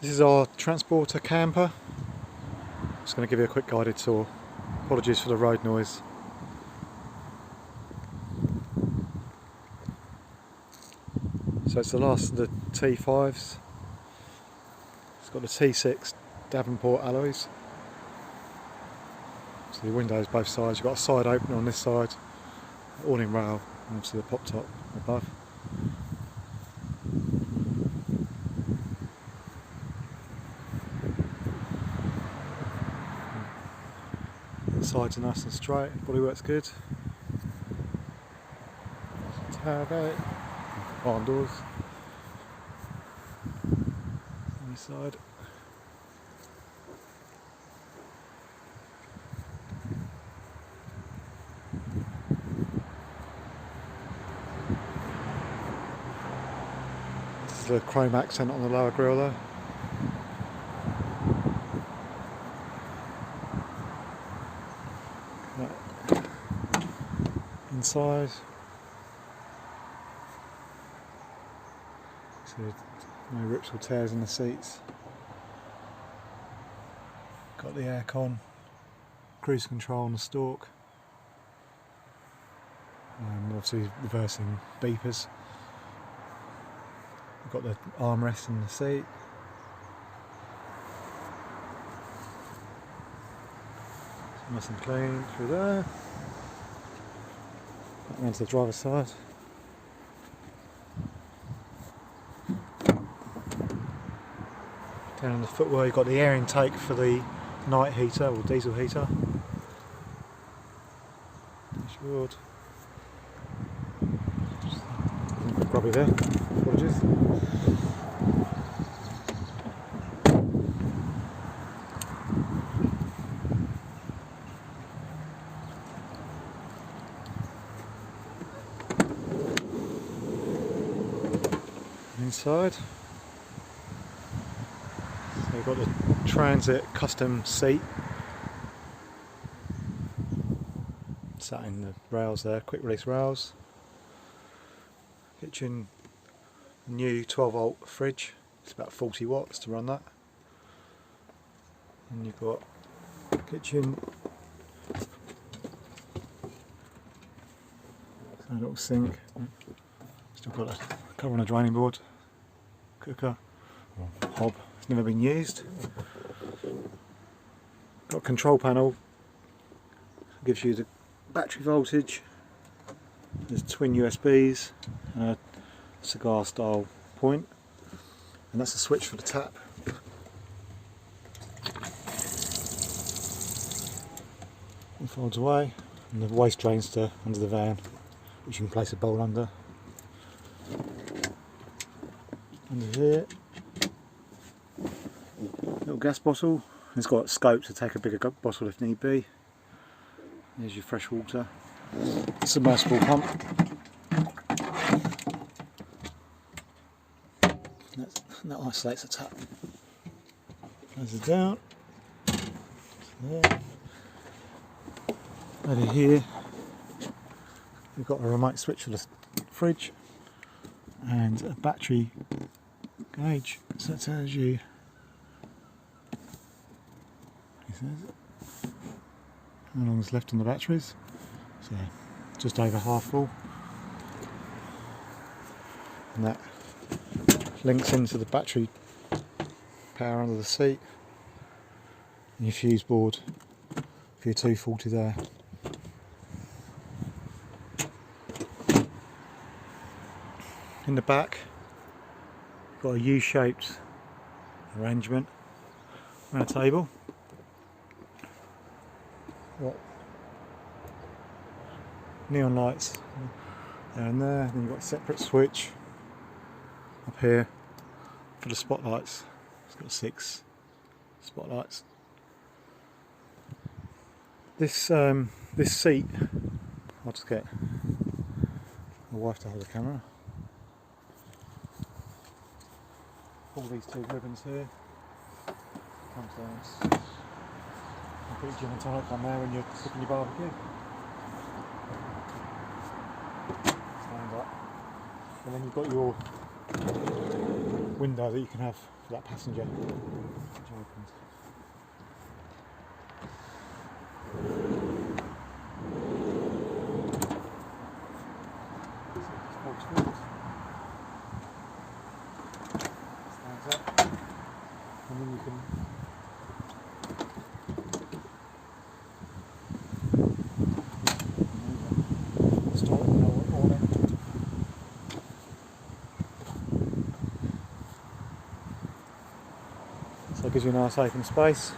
This is our transporter camper. Just going to give you a quick guided tour. Apologies for the road noise. So it's the last of the T5s. It's got the T6 Davenport alloys. So the windows both sides. You've got a side opener on this side, awning rail, and obviously the pop top above. The sides are nice and straight, bodywork's good. Tailgate, barn doors on this side. This is the chrome accent on the lower grille there. Inside, so no rips or tears in the seats. Got the aircon, cruise control on the stalk, and obviously reversing beepers. We've got the armrest in the seat. It's nice and clean through there. Around to the driver's side. Down in the footwell you've got the air intake for the night heater or diesel heater. Dashboard. Grubby there, apologies. Inside, so we've got the transit custom seat sat in the rails there, quick release rails. Kitchen, new 12 volt fridge, it's about 40 watts to run that. And you've got kitchen, a little sink, still got a cover on a draining board. Cooker, or hob, it's never been used. Got a control panel, gives you the battery voltage. There's twin USBs and a cigar style point, and that's a switch for the tap. It folds away, and the waste drains to under the van, which you can place a bowl under. Under here, little gas bottle. It's got scope to take a bigger bottle if need be. There's your fresh water. Submersible pump. That isolates the tap. Close it down. There. Over here, we've got a remote switch for the fridge and a battery gauge, so that tells you how long is left on the batteries. So just over half full, and that links into the battery power under the seat and your fuse board for your 240 there. In the back, you've got a U-shaped arrangement around a table. Got neon lights there and there, then you've got a separate switch up here for the spotlights. It's got 6 spotlights. This seat, I'll just get my wife to hold the camera. Pull these 2 ribbons here, comes down. I'll put your gin and tonic on there when you're cooking your barbecue. Stand up. And then you've got your window that you can have for that passenger, which opens. Stands up, and then you can start it on it. So it gives you a nice open space.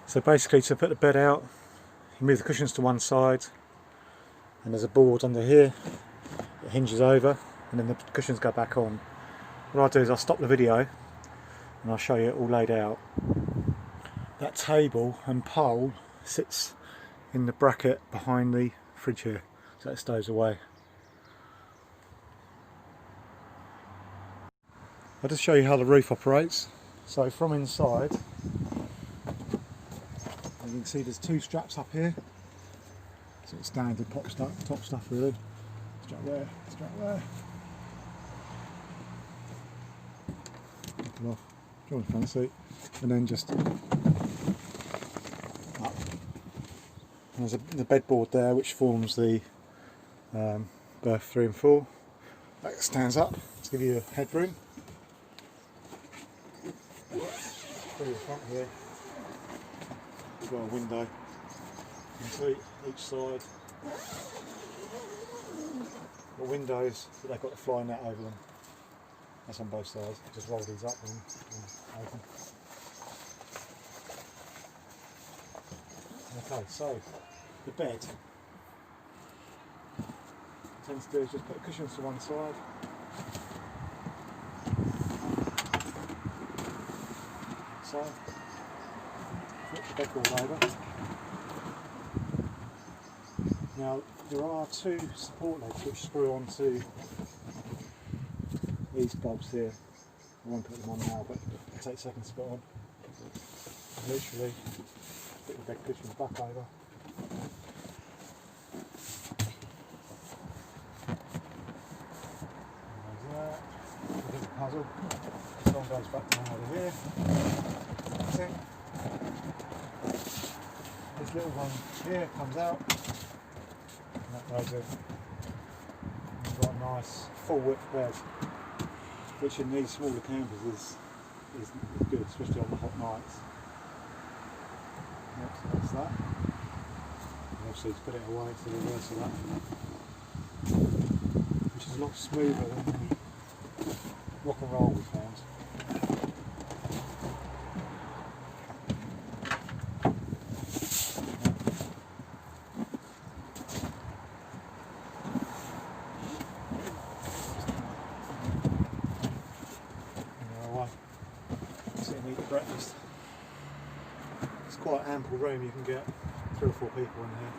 So basically, to put the bed out, you move the cushions to one side, and there's a board under here. It hinges over, and then the cushions go back on. What I'll do is I'll stop the video, and I'll show you it all laid out. That table and pole sits in the bracket behind the fridge here, so it stays away. I'll just show you how the roof operates. So from inside, you can see there's two straps up here. Sort of standard top stuff really. Strap there, strap there. Take them off, draw the front seat, and then just up. And there's the bedboard there which forms the berth 3 and 4. That stands up to give you a headroom. Through the front here, we've got a window. You can see each side. Got windows, but they've got the fly net over them. That's on both sides. Just roll these up and open. Okay, so the bed. What it tends to do is just put cushions to one side. So, flip the bedboard over. Now there are two support legs which screw onto these bolts here. I won't put them on now, but it'll take seconds to put on. Literally, put the bed cushions back over. And there's that. A bit of a puzzle. This one goes back down over here. That's it. This little one here comes out. And that goes in. You've got a nice full width bed, which in these smaller campers is good, especially on the hot nights. Yep, so that's that. And obviously to put it away to the reverse of that, which is a lot smoother than the rock and roll we found. Sit and eat your breakfast. It's quite ample room, you can get 3 or 4 people in here.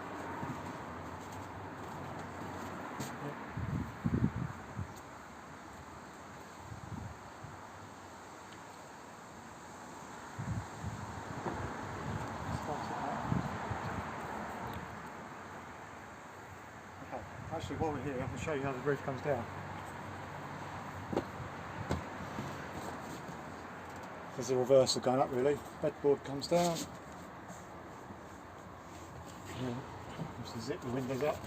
Yep. Okay, actually while we're here I can show you how the roof comes down. There's a reversal going up really. Bedboard comes down. And just zip the windows up.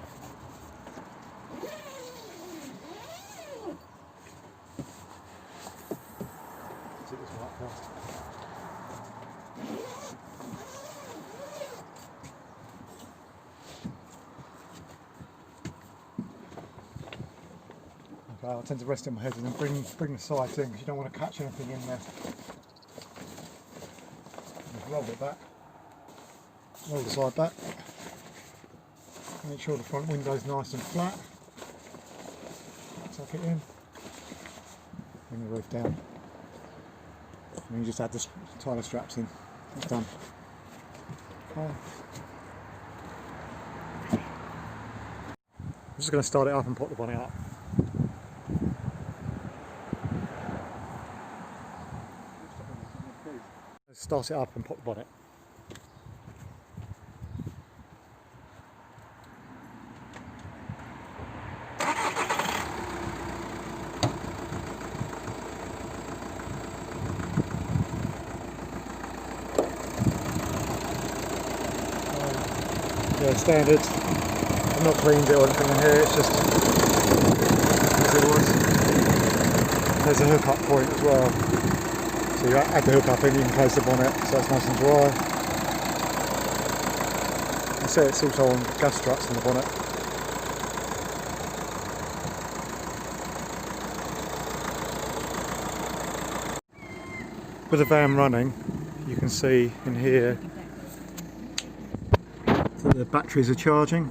Zip this one up first. Okay, I'll tend to rest it on my head and then bring the sides in because you don't want to catch anything in there. Roll it back, roll the side back, make sure the front window is nice and flat, tuck it in, bring the roof down, and you just add the tie the straps in, it's done. Okay. I'm just going to start it up and pop the bonnet up. Start it up and pop the bonnet. quite standard. I've not cleaned it or anything in here, it's just as it was. There's a hookup point as well. So you add the hookup in, you can close the bonnet so it's nice and dry. You see it's also on gas struts in the bonnet. With the van running, you can see in here that the batteries are charging.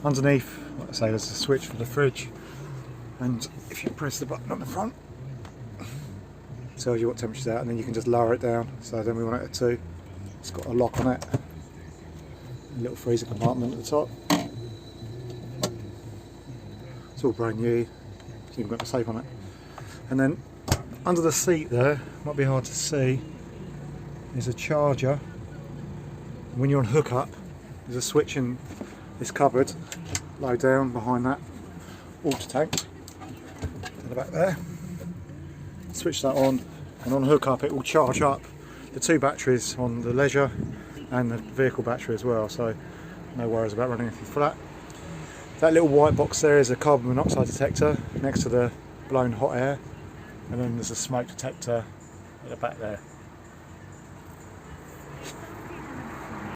Underneath, like I say, there's a switch for the fridge, and if you press the button on the front, it tells you what temperature's at, and then you can just lower it down. So then we want it at 2. It's got a lock on it, a little freezer compartment at the top. It's all brand new, it's even got the safe on it. And then under the seat there, might be hard to see, there's a charger. When you're on hookup, there's a switch in this cupboard, low down behind that water tank in the back there. Switch that on, and on hookup it will charge up the 2 batteries on the Leisure and the vehicle battery as well, so no worries about running anything flat. That little white box there is a carbon monoxide detector next to the blown hot air, and then there's a smoke detector at the back there.